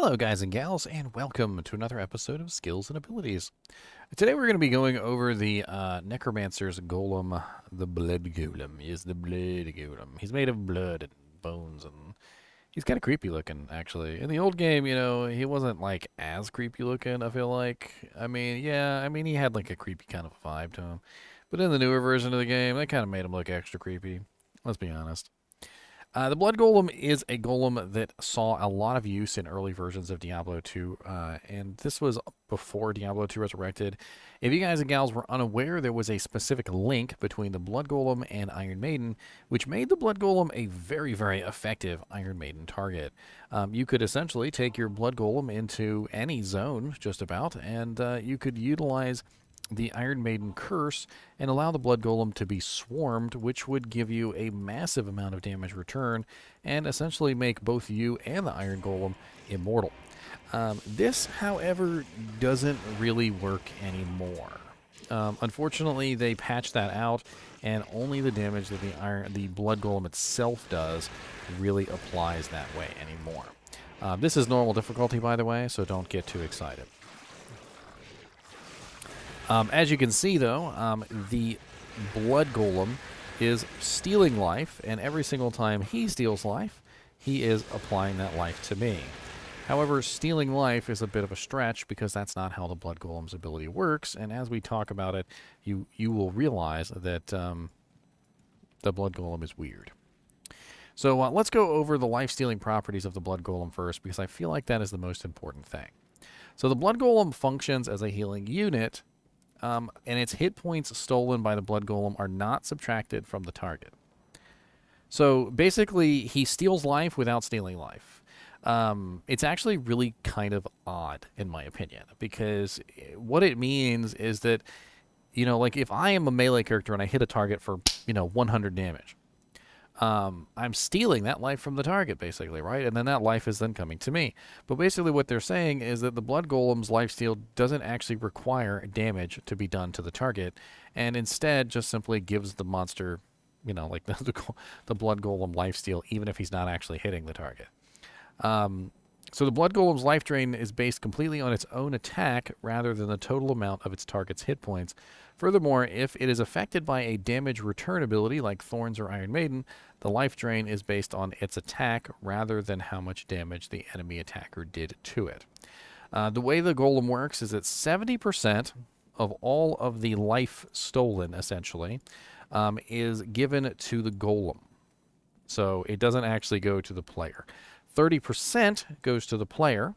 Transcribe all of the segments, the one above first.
Hello guys and gals, and welcome to another episode of Skills and Abilities. Today we're going to be going over the Necromancer's Golem, the Blood Golem. He is the Blood Golem. He's made of blood and bones, and he's kind of creepy looking, actually. In the old game, you know, he wasn't, like, as creepy looking, I feel like. He had, like, a creepy kind of vibe to him. But in the newer version of the game, they kind of made him look extra creepy. Let's be honest. The Blood Golem is a golem that saw a lot of use in early versions of Diablo 2, and this was before Diablo 2 Resurrected. If you guys and gals were unaware, there was a specific link between the Blood Golem and Iron Maiden, which made the Blood Golem a very, very effective Iron Maiden target. You could essentially take your Blood Golem into any zone, just about, and you could utilize the Iron Maiden curse and allow the Blood Golem to be swarmed, which would give you a massive amount of damage return and essentially make both you and the Iron Golem immortal. This, however, doesn't really work anymore. Unfortunately, they patched that out, and only the damage that the Blood Golem itself does really applies that way anymore. This is normal difficulty, by the way, so don't get too excited. As you can see, though, the Blood Golem is stealing life, and every single time he steals life, he is applying that life to me. However, stealing life is a bit of a stretch because that's not how the Blood Golem's ability works, and as we talk about it, you will realize that the Blood Golem is weird. So let's go over the life-stealing properties of the Blood Golem first, because I feel like that is the most important thing. So the Blood Golem functions as a healing unit, and its hit points stolen by the Blood Golem are not subtracted from the target. So basically, he steals life without stealing life. It's actually really kind of odd, in my opinion, because what it means is that, you know, like if I am a melee character and I hit a target for, 100 damage, I'm stealing that life from the target, basically, right? And then that life is then coming to me. But basically what they're saying is that the Blood Golem's lifesteal doesn't actually require damage to be done to the target, and instead just simply gives the monster, like the Blood Golem lifesteal, even if he's not actually hitting the target. So the Blood Golem's life drain is based completely on its own attack rather than the total amount of its target's hit points. Furthermore, if it is affected by a damage return ability like Thorns or Iron Maiden, the life drain is based on its attack rather than how much damage the enemy attacker did to it. The way the Golem works is that 70% of all of the life stolen, essentially, is given to the Golem. So it doesn't actually go to the player. 30% goes to the player,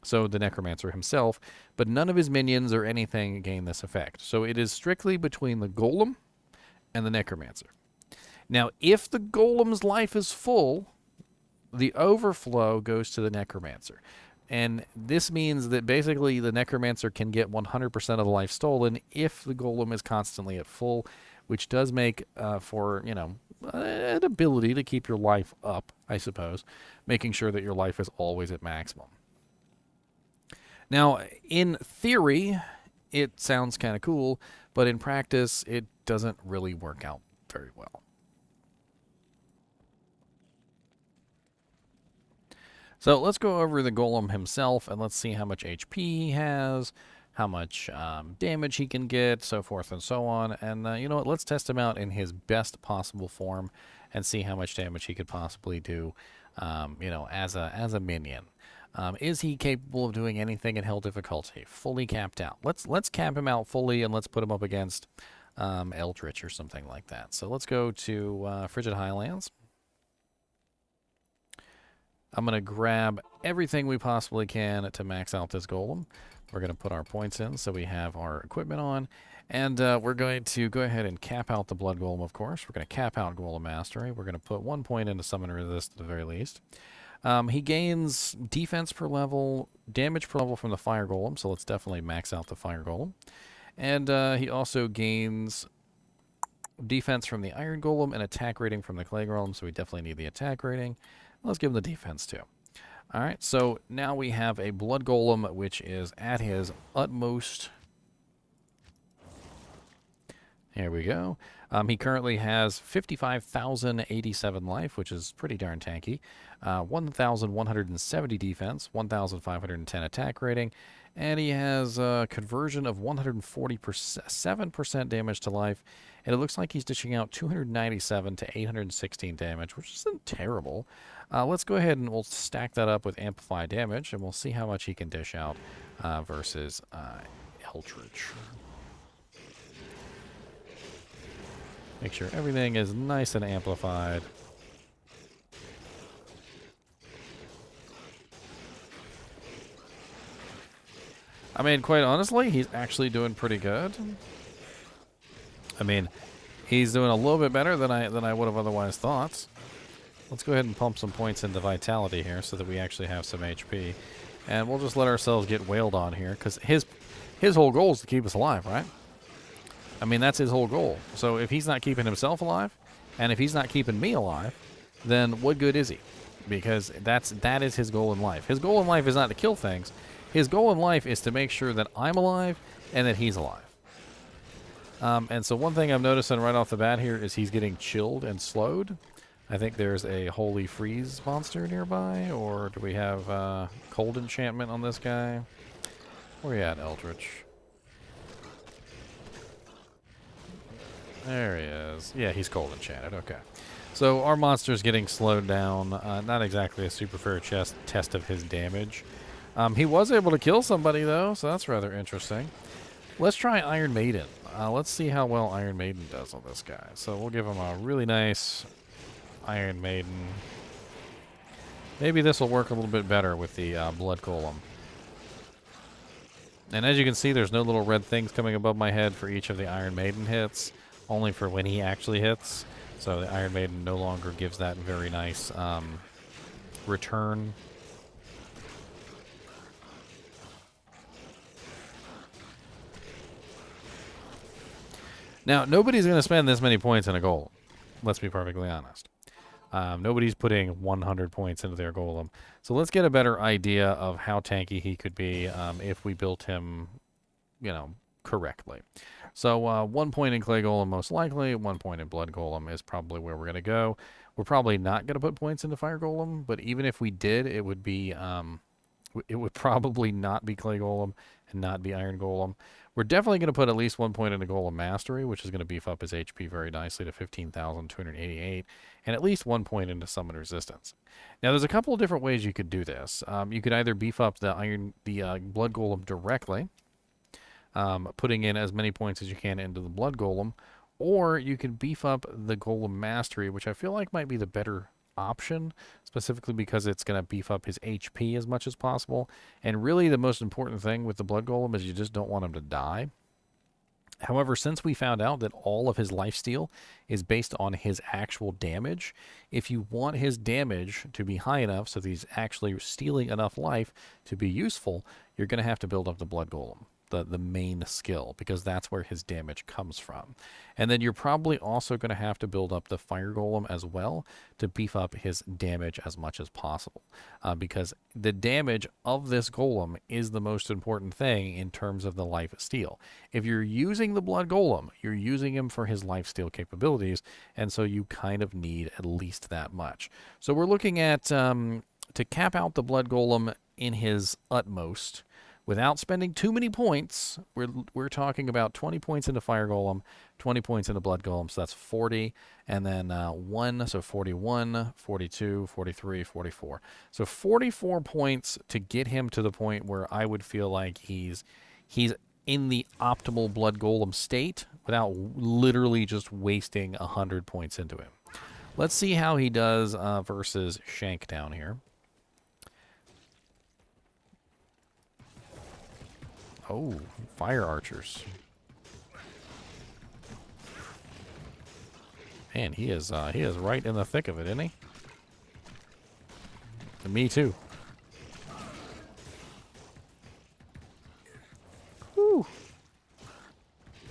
so the Necromancer himself, but none of his minions or anything gain this effect. So it is strictly between the Golem and the Necromancer. Now, if the Golem's life is full, the overflow goes to the Necromancer. And this means that basically the Necromancer can get 100% of the life stolen if the Golem is constantly at full, which does make for, an ability to keep your life up, I suppose, making sure that your life is always at maximum. Now, in theory, it sounds kind of cool, but in practice, it doesn't really work out very well. So let's go over the Golem himself, and let's see how much HP he has, how much damage he can get, so forth and so on. And you know what? Let's test him out in his best possible form and see how much damage he could possibly do, as a minion. Is he capable of doing anything in hell difficulty? Fully capped out. Let's cap him out fully, and let's put him up against Eldritch or something like that. So let's go to Frigid Highlands. I'm going to grab everything we possibly can to max out this Golem. We're going to put our points in so we have our equipment on. And we're going to go ahead and cap out the Blood Golem, of course. We're going to cap out Golem Mastery. We're going to put 1 point into Summon Resist at the very least. He gains defense per level, damage per level from the Fire Golem, so let's definitely max out the Fire Golem. And he also gains defense from the Iron Golem and attack rating from the Clay Golem, so we definitely need the attack rating. Let's give him the defense too. Alright, so now we have a Blood Golem which is at his utmost Here we go. He currently has 55,087 life, which is pretty darn tanky. 1,170 defense, 1,510 attack rating, and he has a conversion of 147% damage to life. And it looks like he's dishing out 297 to 816 damage, which isn't terrible. Let's go ahead and we'll stack that up with Amplify damage, and we'll see how much he can dish out versus Eldritch. Make sure everything is nice and amplified. I mean, quite honestly, he's actually doing pretty good. I mean, he's doing a little bit better than I would have otherwise thought. Let's go ahead and pump some points into Vitality here so that we actually have some HP. And we'll just let ourselves get wailed on here, because his whole goal is to keep us alive, right? I mean, that's his whole goal. So if he's not keeping himself alive, and if he's not keeping me alive, then what good is he? Because that is his goal in life. His goal in life is not to kill things. His goal in life is to make sure that I'm alive and that he's alive. And so one thing I'm noticing right off the bat here is he's getting chilled and slowed. I think there's a Holy Freeze monster nearby, or do we have Cold Enchantment on this guy? Where are you at, Eldritch? There he is. Yeah, he's Cold Enchanted. Okay. So our monster's getting slowed down. Not exactly a super fair test of his damage. He was able to kill somebody, though, so that's rather interesting. Let's try Iron Maiden. Let's see how well Iron Maiden does on this guy. So we'll give him a really nice Iron Maiden. Maybe this will work a little bit better with the Blood Golem. And as you can see, there's no little red things coming above my head for each of the Iron Maiden hits, only for when he actually hits. So the Iron Maiden no longer gives that very nice return. Now, nobody's going to spend this many points in a golem. Let's be perfectly honest. Nobody's putting 100 points into their golem. So let's get a better idea of how tanky he could be if we built him, correctly. So 1 point in clay golem most likely, 1 point in blood golem is probably where we're going to go. We're probably not going to put points into fire golem, but even if we did, it would be it would probably not be clay golem and not be iron golem. We're definitely going to put at least 1 point into Golem Mastery, which is going to beef up his HP very nicely to 15,288, and at least 1 point into Summon Resistance. Now, there's a couple of different ways you could do this. You could either beef up the Blood Golem directly, putting in as many points as you can into the Blood Golem, or you can beef up the Golem Mastery, which I feel like might be the better option, specifically because it's going to beef up his HP as much as possible. And really the most important thing with the Blood Golem is you just don't want him to die. However, since we found out that all of his lifesteal is based on his actual damage, if you want his damage to be high enough so that he's actually stealing enough life to be useful, you're going to have to build up the Blood Golem, the main skill, because that's where his damage comes from. And then you're probably also going to have to build up the Fire Golem as well to beef up his damage as much as possible, because the damage of this Golem is the most important thing in terms of the life steal. If you're using the Blood Golem, you're using him for his life steal capabilities, and so you kind of need at least that much. So we're looking at, to cap out the Blood Golem in his utmost, without spending too many points, we're talking about 20 points into Fire Golem, 20 points into Blood Golem, so that's 40, and then 1, so 41, 42, 43, 44. So 44 points to get him to the point where I would feel like he's in the optimal Blood Golem state without literally just wasting 100 points into him. Let's see how he does versus Shank down here. Oh, fire archers. Man, he is right in the thick of it, isn't he? And me too. Whew.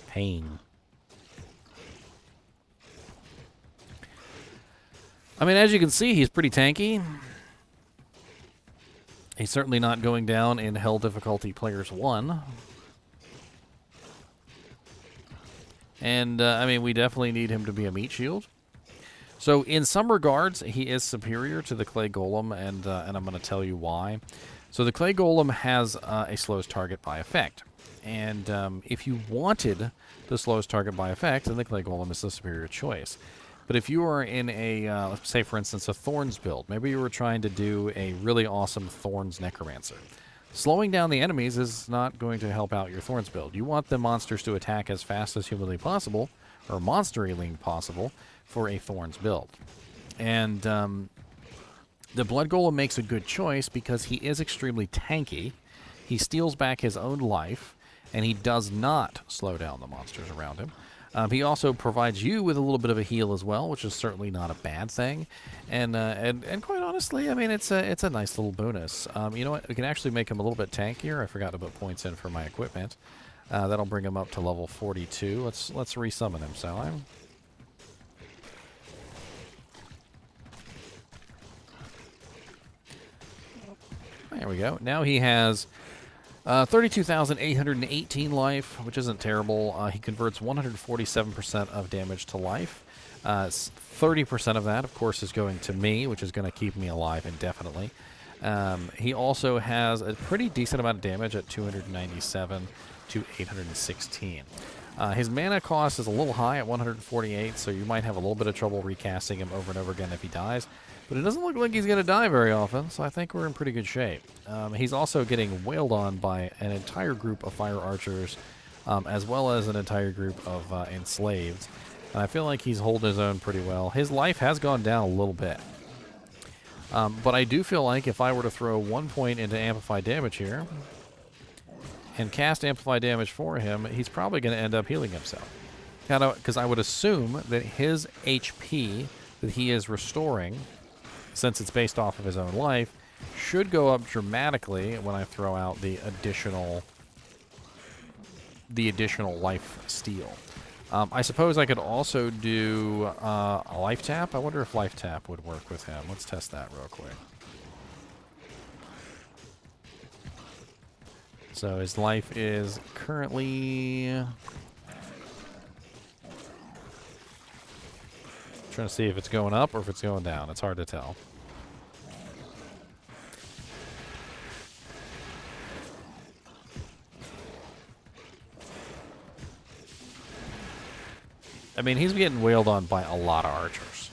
Pain. I mean, as you can see, he's pretty tanky. He's certainly not going down in Hell Difficulty Players 1. And, I mean, we definitely need him to be a meat shield. So in some regards, he is superior to the Clay Golem, and I'm going to tell you why. So the Clay Golem has a slows target by effect. And if you wanted the slows target by effect, then the Clay Golem is the superior choice. But if you are in a, let's say, for instance, a Thorns build, maybe you were trying to do a really awesome Thorns Necromancer. Slowing down the enemies is not going to help out your Thorns build. You want the monsters to attack as fast as humanly possible, or monsterly possible, for a Thorns build. And the Blood Golem makes a good choice because he is extremely tanky. He steals back his own life, and he does not slow down the monsters around him. He also provides you with a little bit of a heal as well, which is certainly not a bad thing. And quite honestly, I mean, it's a nice little bonus. You know what? We can actually make him a little bit tankier. I forgot to put points in for my equipment. That'll bring him up to level 42. Let's resummon him, shall I? There we go. Now he has 32,818 life, which isn't terrible. He converts 147% of damage to life. 30% of that, of course, is going to me, which is going to keep me alive indefinitely. He also has a pretty decent amount of damage at 297 to 816. His mana cost is a little high at 148, so you might have a little bit of trouble recasting him over and over again if he dies. But it doesn't look like he's going to die very often, so I think we're in pretty good shape. He's also getting wailed on by an entire group of fire archers, as well as an entire group of enslaved. And I feel like he's holding his own pretty well. His life has gone down a little bit. But I do feel like if I were to throw 1 point into Amplify Damage here, and cast Amplify Damage for him, he's probably going to end up healing himself. Because I would assume that his HP that he is restoring, since it's based off of his own life, should go up dramatically when I throw out the additional life steal. I suppose I could also do a life tap. I wonder if life tap would work with him. Let's test that real quick. So his life is currently... trying to see if it's going up or if it's going down. It's hard to tell. I mean, he's getting wailed on by a lot of archers.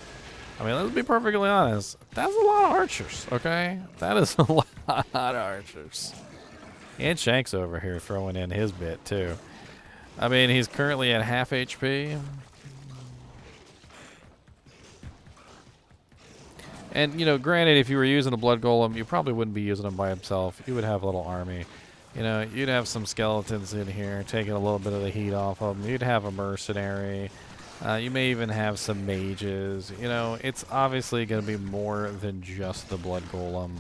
I mean, let's be perfectly honest. That's a lot of archers, okay? That is a lot of archers. And Shank's over here throwing in his bit, too. I mean, he's currently at half HP. And, you know, granted, if you were using a Blood Golem, you probably wouldn't be using him by himself. You would have a little army. You know, you'd have some skeletons in here, taking a little bit of the heat off of them. You'd have a mercenary. You may even have some mages. You know, it's obviously going to be more than just the Blood Golem.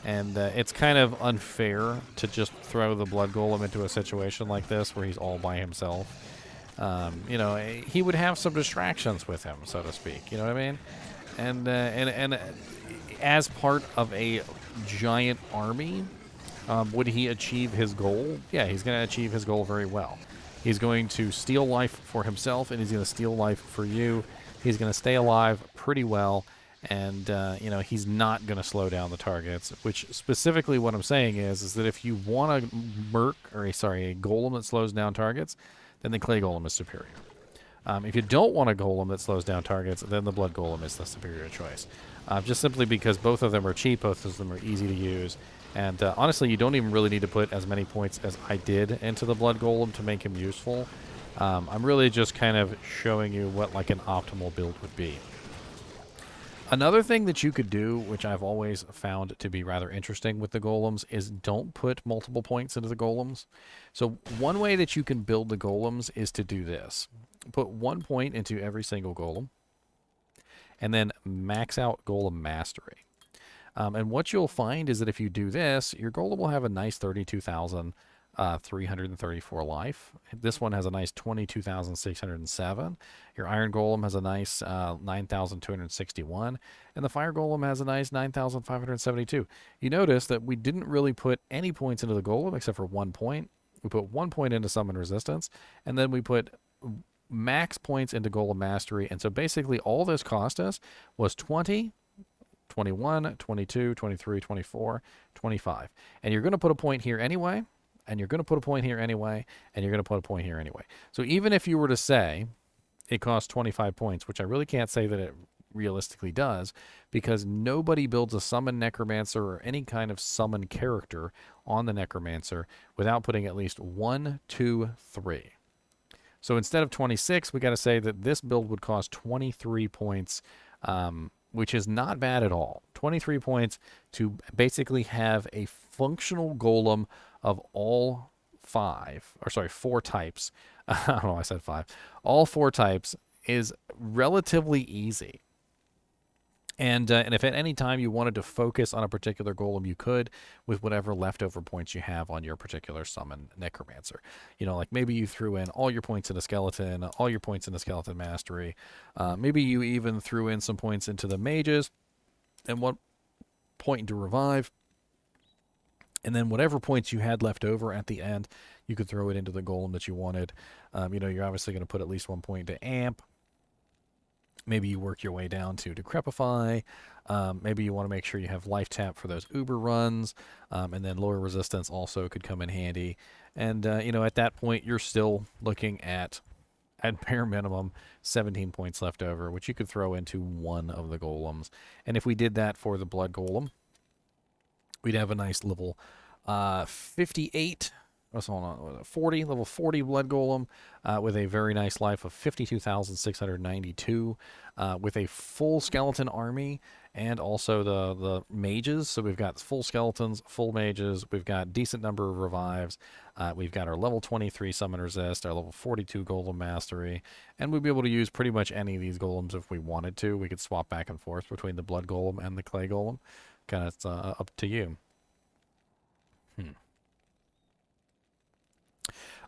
And it's kind of unfair to just throw the Blood Golem into a situation like this where he's all by himself. You know, he would have some distractions with him, so to speak. You know what I mean? And as part of a giant army, would he achieve his goal? Yeah, he's going to achieve his goal very well. He's going to steal life for himself, and he's going to steal life for you. He's going to stay alive pretty well, and you know, he's not going to slow down the targets. Which specifically, what I'm saying is that if you want a a golem that slows down targets, then the clay golem is superior. If you don't want a golem that slows down targets, then the blood golem is the superior choice. Just simply because both of them are cheap, both of them are easy to use. And honestly, you don't even really need to put as many points as I did into the blood golem to make him useful. I'm really just kind of showing you what like an optimal build would be. Another thing that you could do, which I've always found to be rather interesting with the golems, is don't put multiple points into the golems. So one way that you can build the golems is to do this. Put 1 point into every single golem, and then max out golem mastery. And what you'll find is that if you do this, your golem will have a nice 32,334 life. This one has a nice 22,607. Your iron golem has a nice 9,261. And the fire golem has a nice 9,572. You notice that we didn't really put any points into the golem except for 1 point. We put 1 point into summon resistance, and then we put max points into Golem Mastery. And so basically all this cost us was 20, 21, 22, 23, 24, 25. And you're going to put a point here anyway, and you're going to put a point here anyway, and you're going to put a point here anyway. So even if you were to say it costs 25 points, which I really can't say that it realistically does, because nobody builds a summon Necromancer or any kind of summon character on the Necromancer without putting at least 1, 2, 3. So instead of 26, we got to say that this build would cost 23 points, which is not bad at all. 23 points to basically have a functional golem of all 4 types. I don't know why I said 5. All 4 types is relatively easy. And if at any time you wanted to focus on a particular golem, you could with whatever leftover points you have on your particular summon Necromancer. You know, like maybe you threw in all your points into Skeleton, all your points into Skeleton Mastery. Maybe you even threw in some points into the Mages and 1 point into Revive. And then whatever points you had left over at the end, you could throw it into the golem that you wanted. You know, you're obviously going to put at least 1 point to Amp. Maybe you work your way down to Decrepify. Maybe you want to make sure you have Life Tap for those Uber runs. And then Lower Resistance also could come in handy. And, you know, at that point, you're still looking at bare minimum, 17 points left over, which you could throw into one of the golems. And if we did that for the Blood Golem, we'd have a nice level 58... level 40 Blood Golem with a very nice life of 52,692 with a full skeleton army and also the mages. So we've got full skeletons, full mages, we've got decent number of revives, we've got our level 23 summon resist, our level 42 golem mastery, and we'd be able to use pretty much any of these golems if we wanted to. We could swap back and forth between the Blood Golem and the Clay Golem. Kind of up to you.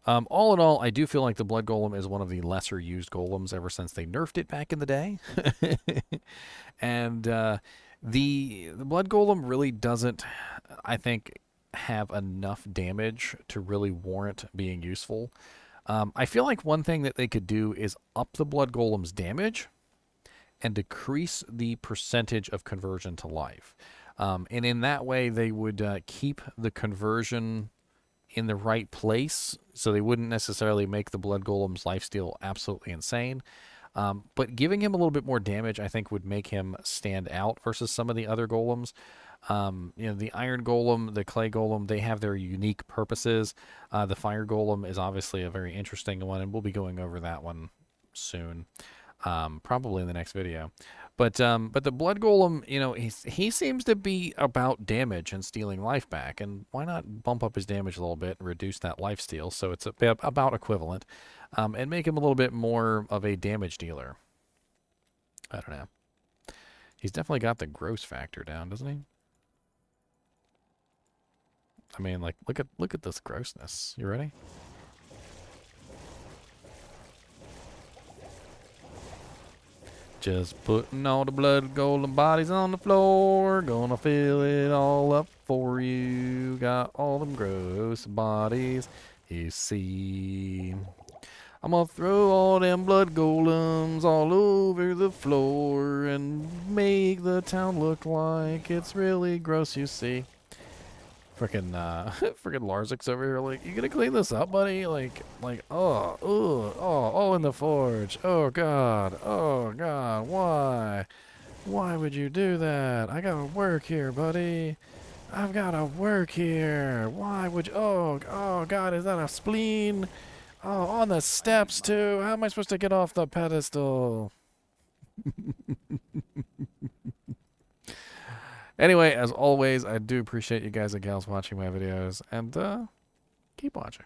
All in all, I do feel like the Blood Golem is one of the lesser used golems ever since they nerfed it back in the day. And the Blood Golem really doesn't, I think, have enough damage to really warrant being useful. I feel like one thing that they could do is up the Blood Golem's damage and decrease the percentage of conversion to life. And in that way, they would keep the conversion in the right place, so they wouldn't necessarily make the Blood Golem's lifesteal absolutely insane. But giving him a little bit more damage, I think, would make him stand out versus some of the other golems. You know, the Iron Golem, the Clay Golem, they have their unique purposes. The Fire Golem is obviously a very interesting one, and we'll be going over that one soon, probably in the next video. But the Blood Golem, you know, he seems to be about damage and stealing life back, and why not bump up his damage a little bit and reduce that life steal so it's about equivalent, and make him a little bit more of a damage dealer. I don't know. He's definitely got the gross factor down, doesn't he? I mean, like, look at this grossness. You ready? Just putting all the Blood Golem bodies on the floor. Gonna fill it all up for you. Got all them gross bodies you see. I'm gonna throw all them Blood Golems all over the floor and make the town look like it's really gross, you see. Freaking Larzik's over here like, you gonna clean this up, buddy? Like, oh, in the forge. Oh God, why? Why would you do that? I gotta work here, buddy. I've gotta work here. Why would you? Oh God, is that a spleen? Oh, on the steps too. How am I supposed to get off the pedestal? Anyway, as always, I do appreciate you guys and gals watching my videos, and keep watching.